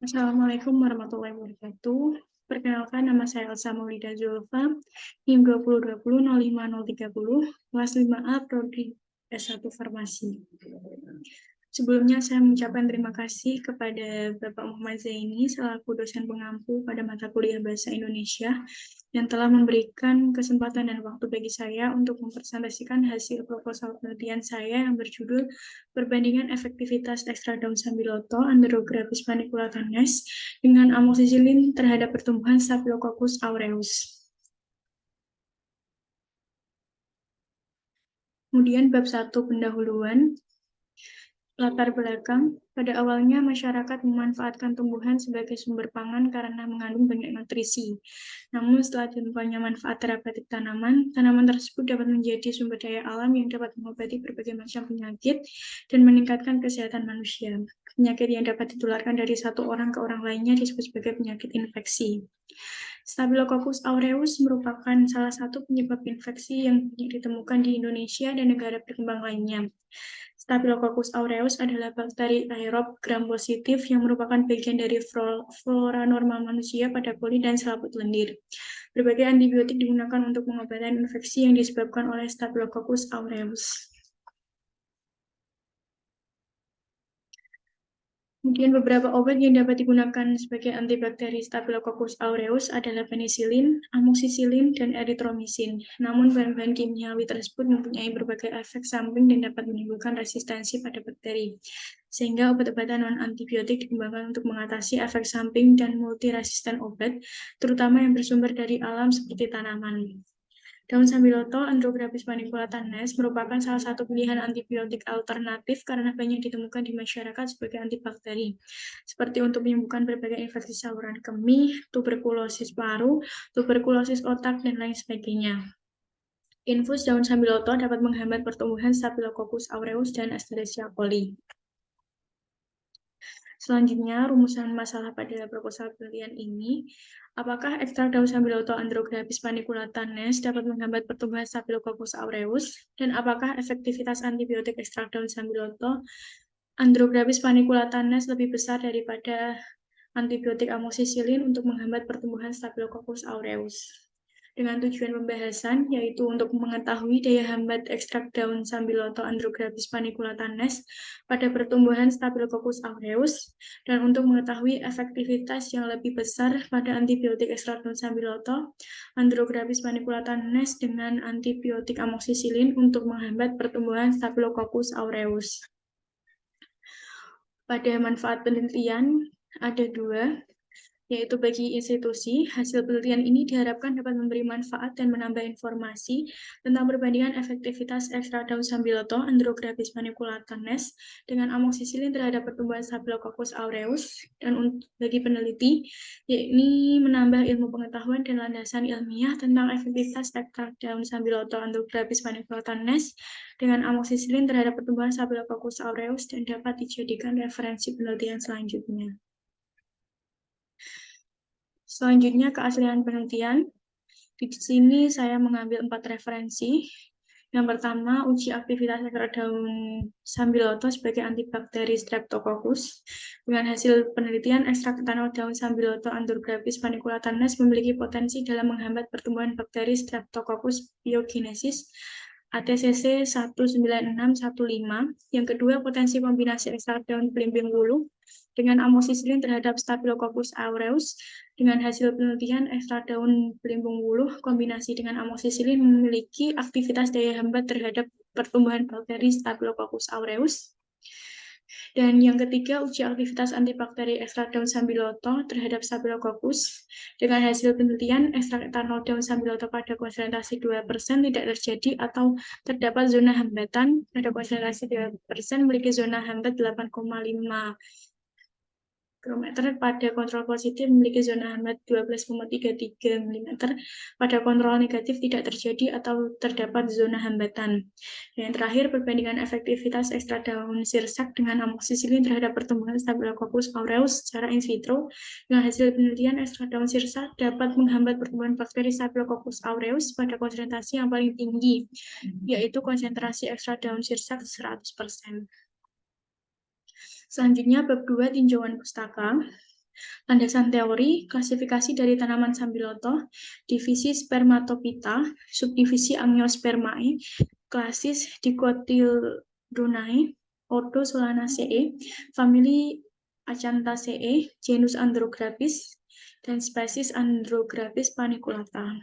Assalamualaikum warahmatullahi wabarakatuh. Perkenalkan, nama saya Elsa Maulida Zulfa, NIM 2020-05-030, kelas 5A, Prodi S1 Farmasi. Sebelumnya saya mengucapkan terima kasih kepada Bapak Muhammad Zaini selaku dosen pengampu pada mata kuliah Bahasa Indonesia yang telah memberikan kesempatan dan waktu bagi saya untuk mempresentasikan hasil proposal penelitian saya yang berjudul Perbandingan Efektivitas Ekstra Daun Sambiloto Andrograpis Paniculatanus dengan amoxicillin terhadap pertumbuhan Staphylococcus aureus. Kemudian bab 1 pendahuluan. Latar belakang, pada awalnya masyarakat memanfaatkan tumbuhan sebagai sumber pangan karena mengandung banyak nutrisi. Namun setelah ditemukannya manfaat terapeutik tanaman, tanaman tersebut dapat menjadi sumber daya alam yang dapat mengobati berbagai macam penyakit dan meningkatkan kesehatan manusia. Penyakit yang dapat ditularkan dari satu orang ke orang lainnya disebut sebagai penyakit infeksi. Staphylococcus aureus merupakan salah satu penyebab infeksi yang banyak ditemukan di Indonesia dan negara berkembang lainnya. Staphylococcus aureus adalah bakteri aerob gram-positif yang merupakan bagian dari flora normal manusia pada kulit dan selaput lendir. Berbagai antibiotik digunakan untuk pengobatan infeksi yang disebabkan oleh Staphylococcus aureus. Kemudian beberapa obat yang dapat digunakan sebagai antibakteri Staphylococcus aureus adalah penisilin, amoxicillin, dan erythromycin. Namun bahan-bahan kimiawi tersebut mempunyai berbagai efek samping dan dapat menimbulkan resistensi pada bakteri. Sehingga obat-obatan non-antibiotik dikembangkan untuk mengatasi efek samping dan multiresisten obat, terutama yang bersumber dari alam seperti tanaman. Daun sambiloto Andrograpis paniculatanus merupakan salah satu pilihan antibiotik alternatif karena banyak ditemukan di masyarakat sebagai antibakteri, seperti untuk menyembuhkan berbagai infeksi saluran kemih, tuberkulosis paru, tuberkulosis otak, dan lain sebagainya. Infus daun sambiloto dapat menghambat pertumbuhan Staphylococcus aureus dan Escherichia coli. Selanjutnya, rumusan masalah pada proposal penelitian ini, apakah ekstrak daun sambiloto Andrograpis paniculatanus dapat menghambat pertumbuhan Staphylococcus aureus, dan apakah efektivitas antibiotik ekstrak daun sambiloto Andrograpis paniculatanus lebih besar daripada antibiotik amoxicillin untuk menghambat pertumbuhan Staphylococcus aureus. Dengan tujuan pembahasan, yaitu untuk mengetahui daya hambat ekstrak daun sambiloto Andrograpis paniculatanus pada pertumbuhan Staphylococcus aureus, dan untuk mengetahui efektivitas yang lebih besar pada antibiotik ekstrak daun sambiloto Andrograpis paniculatanus dengan antibiotik amoxicillin untuk menghambat pertumbuhan Staphylococcus aureus. Pada manfaat penelitian, ada dua, yaitu bagi institusi, hasil penelitian ini diharapkan dapat memberi manfaat dan menambah informasi tentang perbandingan efektivitas ekstrak daun sambiloto Andrograpis paniculatanus dengan amoxicillin terhadap pertumbuhan Staphylococcus aureus, dan bagi peneliti, yakni menambah ilmu pengetahuan dan landasan ilmiah tentang efektivitas ekstrak daun sambiloto Andrograpis paniculatanus dengan amoxicillin terhadap pertumbuhan Staphylococcus aureus dan dapat dijadikan referensi penelitian selanjutnya. Selanjutnya, keaslian penelitian. Di sini saya mengambil 4 referensi. Yang pertama, uji aktivitas ekstrak daun sambiloto sebagai antibakteri Streptococcus. Dengan hasil penelitian, ekstrak etanol daun sambiloto Andrograpis paniculatanus memiliki potensi dalam menghambat pertumbuhan bakteri Streptococcus pyogenesis ATCC 19615. Yang kedua, potensi kombinasi ekstrak daun belimbing wuluh dengan amoxicillin terhadap Staphylococcus aureus. Dengan hasil penelitian, ekstrak daun belimbing wuluh kombinasi dengan amoxicillin memiliki aktivitas daya hambat terhadap pertumbuhan bakteri Staphylococcus aureus. Dan yang ketiga, uji aktivitas antibakteri ekstrak daun sambiloto terhadap Staphylococcus. Dengan hasil penelitian, ekstrak etanol daun sambiloto pada konsentrasi 2% tidak terjadi atau terdapat zona hambatan pada konsentrasi 3% memiliki zona hambat 8,5 km, pada kontrol positif memiliki zona hambat 12,33 mm, pada kontrol negatif tidak terjadi atau terdapat zona hambatan. Dan yang terakhir, perbandingan efektivitas ekstrak daun sirsak dengan amoxicillin terhadap pertumbuhan Staphylococcus aureus secara in vitro. Dengan hasil penelitian, ekstrak daun sirsak dapat menghambat pertumbuhan bakteri Staphylococcus aureus pada konsentrasi yang paling tinggi, yaitu konsentrasi ekstrak daun sirsak 100%. Selanjutnya, bab 2 tinjauan pustaka. Landasan teori, klasifikasi dari tanaman sambiloto, divisi Spermatophyta, subdivisi Angiospermae, klasis Dicotyledonnae, ordo Solanaceae, famili Acanthaceae, genus Andrographis, dan spesies Andrographis paniculata.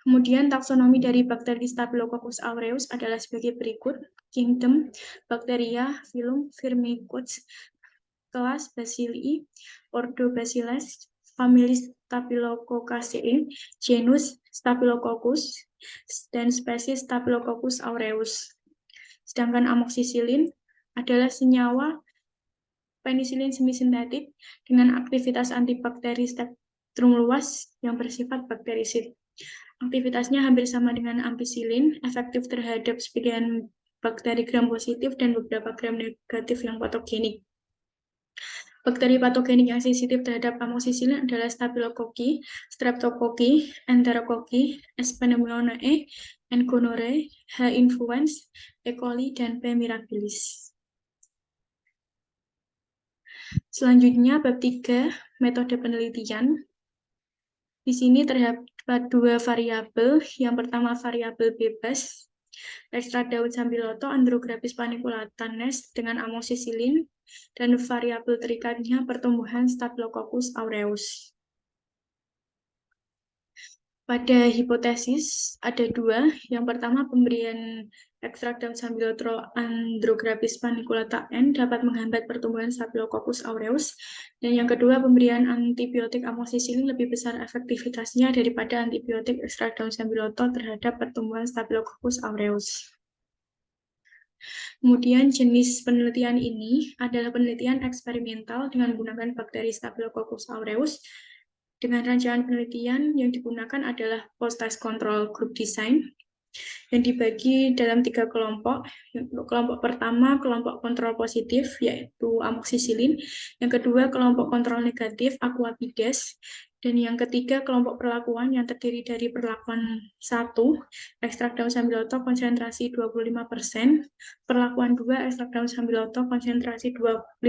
Kemudian taksonomi dari bakteri Staphylococcus aureus adalah sebagai berikut: kingdom, Bacteria, phylum, Firmicutes, kelas Bacilli, ordo Bacillus, famili Staphylococcaceae, genus Staphylococcus, dan spesies Staphylococcus aureus. Sedangkan amoxicillin adalah senyawa penisilin semisintetik dengan aktivitas antibakteri spektrum luas yang bersifat bakterisid. Aktivitasnya hampir sama dengan ampicillin, efektif terhadap sebagian bakteri gram positif dan beberapa gram negatif yang patogenik. Bakteri patogenik yang sensitif terhadap amoxicillin adalah Staphylococcus, Streptococcus, Enterococcus, S. pneumoniae, N. gonorrhoeae, H. influenzae, E. coli, dan P. mirabilis. Selanjutnya, bab 3, metode penelitian. Di sini terdapat dua variabel. Yang pertama variabel bebas, ekstrak daun sambiloto Andrographis paniculata Nest dengan amoxicillin, dan variabel terikatnya pertumbuhan Staphylococcus aureus. Pada hipotesis ada dua. Yang pertama, pemberian ekstrak daun sambiloto Andrographis paniculata N dapat menghambat pertumbuhan Staphylococcus aureus. Dan yang kedua, pemberian antibiotik amoxicillin lebih besar efektivitasnya daripada antibiotik ekstrak daun sambiloto terhadap pertumbuhan Staphylococcus aureus. Kemudian jenis penelitian ini adalah penelitian eksperimental dengan menggunakan bakteri Staphylococcus aureus. Dengan rancangan penelitian yang digunakan adalah post-test control group design yang dibagi dalam 3 kelompok. Kelompok pertama, kelompok kontrol positif, yaitu amoxicillin. Yang kedua, kelompok kontrol negatif, Aquapides. Dan yang ketiga, kelompok perlakuan yang terdiri dari perlakuan 1, ekstrak daun sambiloto konsentrasi 25%, perlakuan 2, ekstrak daun sambiloto konsentrasi 50%,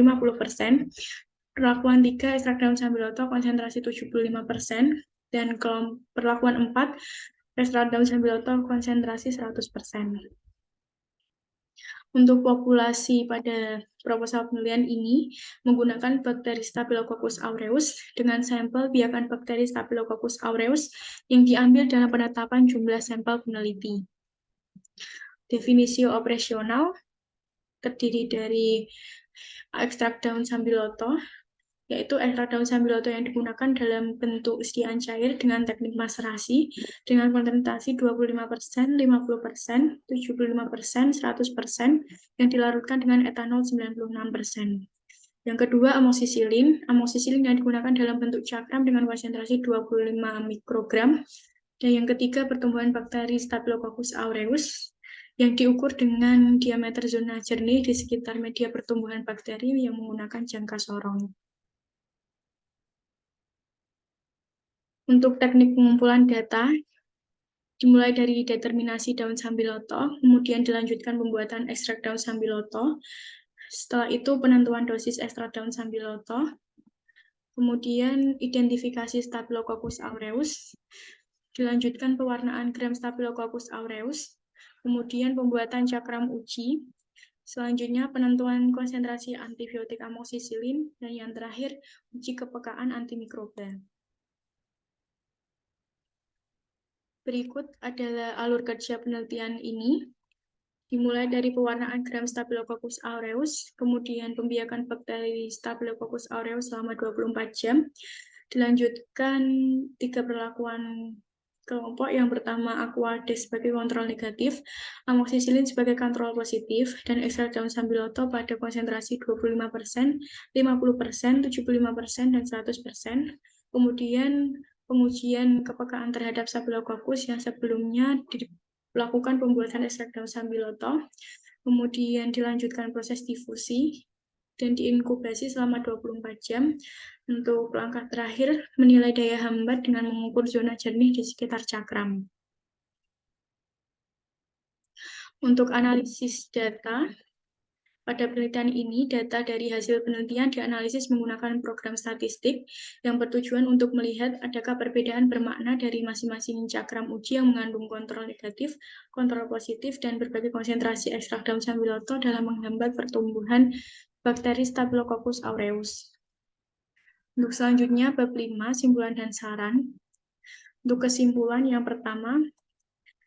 perlakuan 3, ekstrak daun sambiloto konsentrasi 75%, dan perlakuan 4, ekstrak daun sambiloto konsentrasi 100%. Untuk populasi pada proposal penelitian ini menggunakan bakteri Staphylococcus aureus dengan sampel biakan bakteri Staphylococcus aureus yang diambil dalam penetapan jumlah sampel peneliti. Definisi operasional terdiri dari ekstrak daun sambiloto, yaitu ekstrak daun sambiloto yang digunakan dalam bentuk sediaan cair dengan teknik maserasi dengan konsentrasi 25%, 50%, 75%, 100% yang dilarutkan dengan etanol 96%. Yang kedua, amoxicillin. Amoxicillin yang digunakan dalam bentuk cakram dengan konsentrasi 25 mikrogram. Dan yang ketiga, pertumbuhan bakteri Staphylococcus aureus yang diukur dengan diameter zona jernih di sekitar media pertumbuhan bakteri yang menggunakan jangka sorong. Untuk teknik pengumpulan data, dimulai dari determinasi daun sambiloto, kemudian dilanjutkan pembuatan ekstrak daun sambiloto, setelah itu penentuan dosis ekstrak daun sambiloto, kemudian identifikasi Staphylococcus aureus, dilanjutkan pewarnaan gram Staphylococcus aureus, kemudian pembuatan cakram uji, selanjutnya penentuan konsentrasi antibiotik amoxicillin, dan yang terakhir uji kepekaan antimikroba. Berikut adalah alur kerja penelitian ini. Dimulai dari pewarnaan gram Staphylococcus aureus, kemudian pembiakan bakteri Staphylococcus aureus selama 24 jam. Dilanjutkan 3 perlakuan kelompok. Yang pertama, Aquades sebagai kontrol negatif, amoxicillin sebagai kontrol positif, dan ekstrak daun sambiloto pada konsentrasi 25%, 50%, 75%, dan 100%. Kemudian pengujian kepekaan terhadap Staphylococcus yang sebelumnya dilakukan pembuatan ekstrak daun sambiloto, kemudian dilanjutkan proses difusi, dan diinkubasi selama 24 jam. Untuk langkah terakhir, menilai daya hambat dengan mengukur zona jernih di sekitar cakram. Untuk analisis data, Pada penelitian ini, data dari hasil penelitian dianalisis menggunakan program statistik yang bertujuan untuk melihat adakah perbedaan bermakna dari masing-masing cakram uji yang mengandung kontrol negatif, kontrol positif, dan berbagai konsentrasi ekstrak daun sambiloto dalam menghambat pertumbuhan bakteri Staphylococcus aureus. Untuk selanjutnya, bab 5, simpulan dan saran. Untuk kesimpulan yang pertama,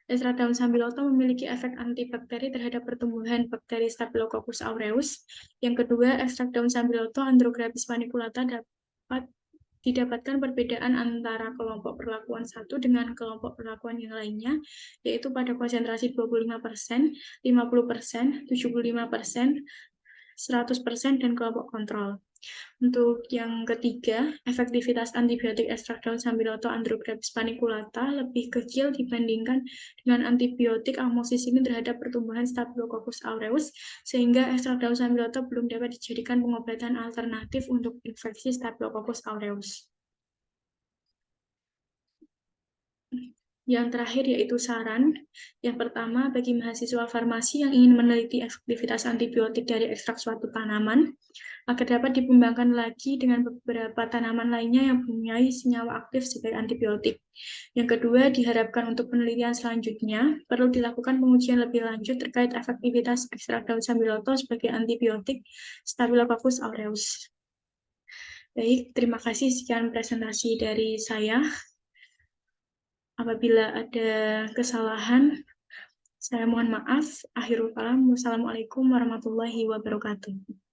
ekstrak daun sambiloto memiliki efek antibakteri terhadap pertumbuhan bakteri Staphylococcus aureus. Yang kedua, ekstrak daun sambiloto Andrographis paniculata dapat didapatkan perbedaan antara kelompok perlakuan satu dengan kelompok perlakuan yang lainnya, yaitu pada konsentrasi 25%, 50%, 75%, 100%, dan kelompok kontrol. Untuk yang ketiga, efektivitas antibiotik ekstrak daun sambiloto Andrographis paniculata lebih kecil dibandingkan dengan antibiotik amoxicillin terhadap pertumbuhan Staphylococcus aureus, sehingga ekstrak daun sambiloto belum dapat dijadikan pengobatan alternatif untuk infeksi Staphylococcus aureus. Yang terakhir yaitu saran. Yang pertama, bagi mahasiswa farmasi yang ingin meneliti efektivitas antibiotik dari ekstrak suatu tanaman, agar dapat dikembangkan lagi dengan beberapa tanaman lainnya yang mempunyai senyawa aktif sebagai antibiotik. Yang kedua, diharapkan untuk penelitian selanjutnya, perlu dilakukan pengujian lebih lanjut terkait efektivitas ekstrak daun sambiloto sebagai antibiotik Staphylococcus aureus. Baik, terima kasih. Sekian presentasi dari saya. Apabila ada kesalahan, saya mohon maaf. Akhirul kalam. Wassalamualaikum warahmatullahi wabarakatuh.